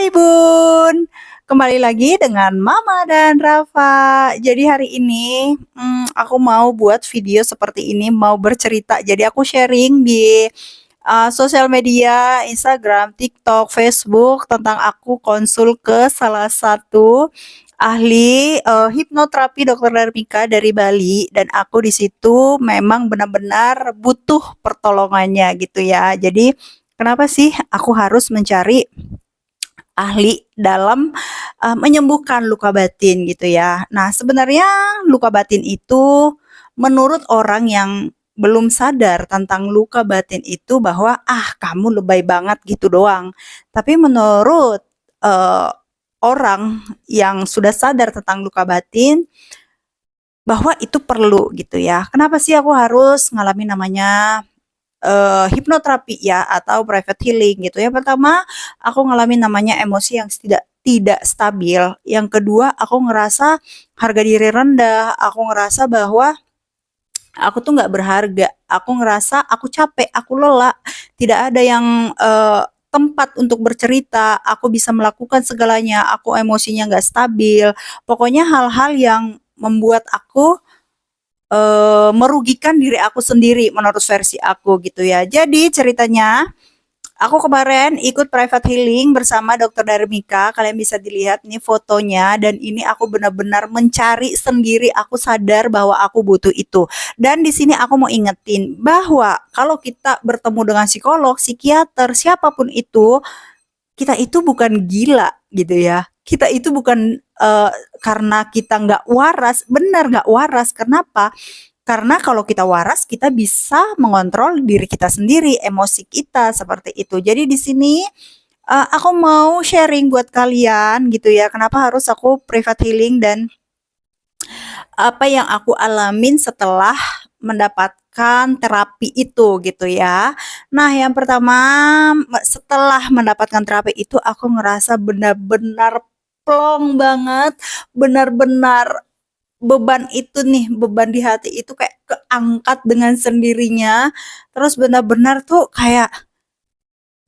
Hai Bun, kembali lagi dengan Mama dan Rafa. Jadi hari ini aku mau buat video seperti ini, mau bercerita. Jadi aku sharing di sosial media, Instagram, TikTok, Facebook tentang aku konsul ke salah satu ahli hipnoterapi Dokter Darmika dari Bali dan aku di situ memang benar-benar butuh pertolongannya gitu ya. Jadi kenapa sih aku harus mencari ahli dalam, menyembuhkan luka batin gitu ya. Nah, sebenarnya luka batin itu menurut orang yang belum sadar tentang luka batin itu bahwa, "Ah, kamu lebay banget," gitu doang. Tapi menurut, eee, orang yang sudah sadar tentang luka batin, bahwa itu perlu gitu ya. Kenapa sih aku harus ngalamin namanya hipnoterapi ya atau private healing gitu ya. Pertama, aku ngalamin namanya emosi yang tidak tidak stabil. Yang kedua, aku ngerasa harga diri rendah. Aku ngerasa bahwa aku tuh nggak berharga. Aku ngerasa aku capek, aku lelah. Tidak ada yang tempat untuk bercerita. Aku bisa melakukan segalanya. Aku emosinya nggak stabil. Pokoknya hal-hal yang membuat aku merugikan diri aku sendiri menurut versi aku gitu ya. Jadi ceritanya, aku kemarin ikut private healing bersama Dokter Darmika. Kalian bisa dilihat nih fotonya dan ini aku benar-benar mencari sendiri. Aku sadar bahwa aku butuh itu. Dan di sini aku mau ingetin bahwa kalau kita bertemu dengan psikolog, psikiater, siapapun itu, kita itu bukan gila gitu ya. Kita itu bukan karena kita nggak waras, benar nggak waras. Kenapa? Karena kalau kita waras, kita bisa mengontrol diri kita sendiri, emosi kita seperti itu. Jadi di sini aku mau sharing buat kalian gitu ya. Kenapa harus aku private healing dan apa yang aku alamin setelah mendapatkan terapi itu gitu ya. Nah, yang pertama setelah mendapatkan terapi itu aku ngerasa benar-benar plong banget, benar-benar beban itu nih, beban di hati itu kayak keangkat dengan sendirinya. Terus benar-benar tuh kayak,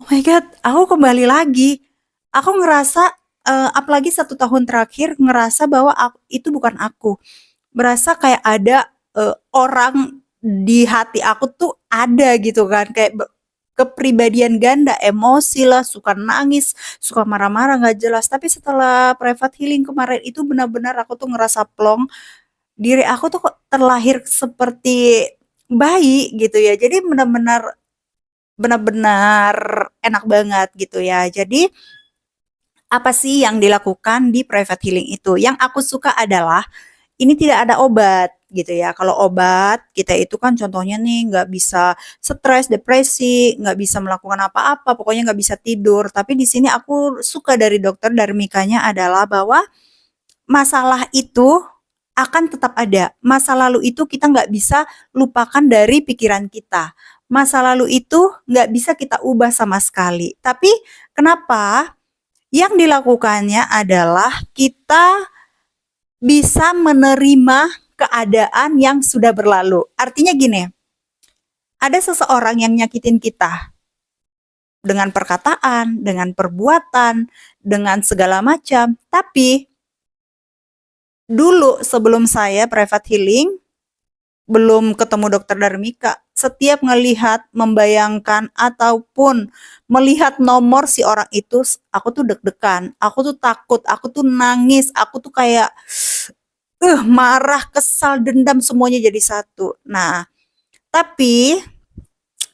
"Oh my God, aku kembali lagi." Aku ngerasa, apalagi 1 tahun terakhir ngerasa bahwa itu bukan aku. Berasa kayak ada, orang di hati aku tuh ada gitu kan, kayak kepribadian ganda, emosi lah, suka nangis, suka marah-marah nggak jelas. Tapi setelah private healing kemarin itu benar-benar aku tuh ngerasa plong, diri aku tuh kok terlahir seperti bayi gitu ya. Jadi benar-benar enak banget gitu ya. Jadi apa sih yang dilakukan di private healing itu? Yang aku suka adalah ini tidak ada obat gitu ya. Kalau obat kita itu kan contohnya nih nggak bisa stres, depresi, nggak bisa melakukan apa-apa, pokoknya nggak bisa tidur. Tapi di sini aku suka dari dokter Darmikanya adalah bahwa masalah itu akan tetap ada. Masa lalu itu kita nggak bisa lupakan dari pikiran kita. Masa lalu itu nggak bisa kita ubah sama sekali. Tapi kenapa? Yang dilakukannya adalah kita bisa menerima keadaan yang sudah berlalu. Artinya gini, ada seseorang yang nyakitin kita dengan perkataan, dengan perbuatan, dengan segala macam. Tapi dulu sebelum saya private healing, belum ketemu dokter Darmika, setiap ngelihat, membayangkan ataupun melihat nomor si orang itu, aku tuh deg-degan, aku tuh takut, aku tuh nangis, aku tuh kayak marah, kesal, dendam semuanya jadi satu. Nah, tapi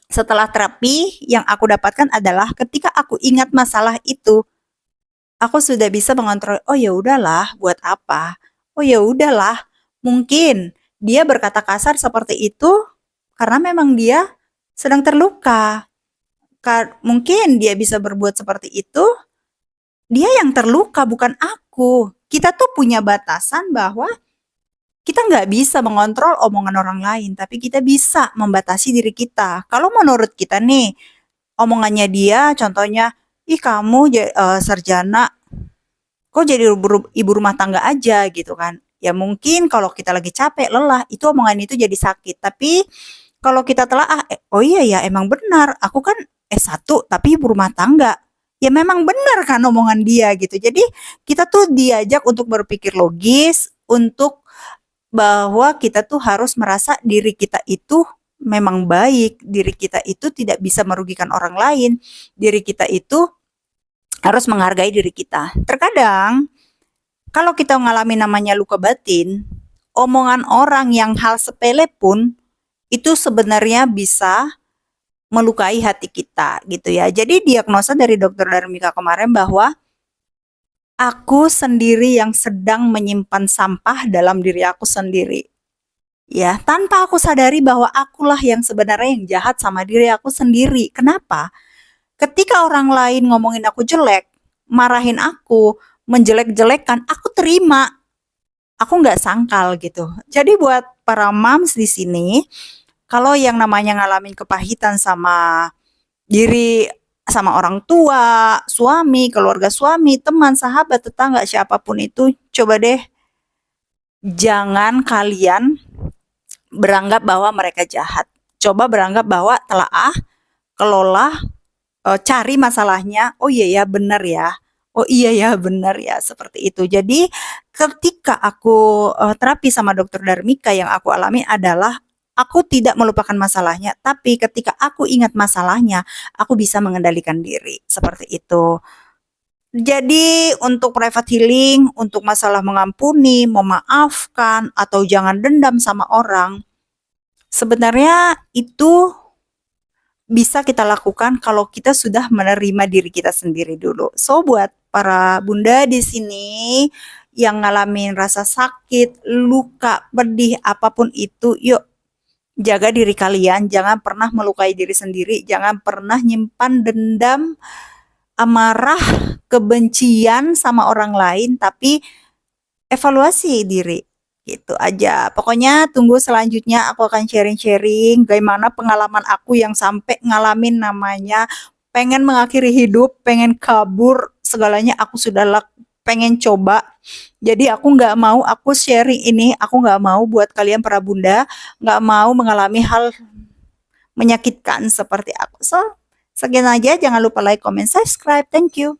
setelah terapi yang aku dapatkan adalah ketika aku ingat masalah itu, aku sudah bisa mengontrol, oh ya udahlah, buat apa? Oh ya udahlah, mungkin dia berkata kasar seperti itu karena memang dia sedang terluka. Mungkin dia bisa berbuat seperti itu, dia yang terluka bukan aku. Kita tuh punya batasan bahwa kita nggak bisa mengontrol omongan orang lain, tapi kita bisa membatasi diri kita. Kalau menurut kita nih, omongannya dia contohnya, "Ih kamu sarjana, kok jadi ibu rumah tangga aja," gitu kan. Ya mungkin kalau kita lagi capek, lelah, itu omongan itu jadi sakit. Tapi kalau kita telaah, "Oh iya ya emang benar, aku kan S1 tapi ibu rumah tangga." ya memang benar kan omongan dia gitu. Jadi kita tuh diajak untuk berpikir logis, untuk bahwa kita tuh harus merasa diri kita itu memang baik, diri kita itu tidak bisa merugikan orang lain, diri kita itu harus menghargai diri kita. Terkadang kalau kita mengalami namanya luka batin, omongan orang yang hal sepele pun itu sebenarnya bisa melukai hati kita gitu ya. Jadi diagnosa dari dokter Darmika kemarin bahwa aku sendiri yang sedang menyimpan sampah dalam diri aku sendiri. Ya, tanpa aku sadari bahwa akulah yang sebenarnya yang jahat sama diri aku sendiri. Kenapa? Ketika orang lain ngomongin aku jelek, marahin aku, menjelek-jelekan, aku terima. Aku nggak sangkal gitu. Jadi buat para moms di sini, kalau yang namanya ngalamin kepahitan sama diri, sama orang tua, suami, keluarga suami, teman, sahabat, tetangga, siapapun itu, coba deh jangan kalian beranggap bahwa mereka jahat. Coba beranggap bahwa telaah, kelola, cari masalahnya. Oh iya ya, benar ya. Oh iya ya, benar ya, seperti itu. Jadi ketika aku terapi sama dokter Darmika, yang aku alami adalah aku tidak melupakan masalahnya, tapi ketika aku ingat masalahnya, aku bisa mengendalikan diri. Seperti itu. Jadi untuk private healing, untuk masalah mengampuni, memaafkan, atau jangan dendam sama orang, sebenarnya itu bisa kita lakukan kalau kita sudah menerima diri kita sendiri dulu. So buat para bunda di sini yang ngalamin rasa sakit, luka, pedih, apapun itu, yuk jaga diri kalian, jangan pernah melukai diri sendiri, jangan pernah nyimpan dendam, amarah, kebencian sama orang lain, tapi evaluasi diri. Gitu aja. Pokoknya tunggu selanjutnya aku akan sharing-sharing bagaimana pengalaman aku yang sampai ngalamin namanya pengen mengakhiri hidup, pengen kabur, segalanya aku sudah pengen coba. Jadi aku nggak mau aku sharing ini, aku nggak mau buat kalian para bunda, nggak mau mengalami hal menyakitkan seperti aku. So, sekian aja. Jangan lupa like, comment, subscribe. Thank you.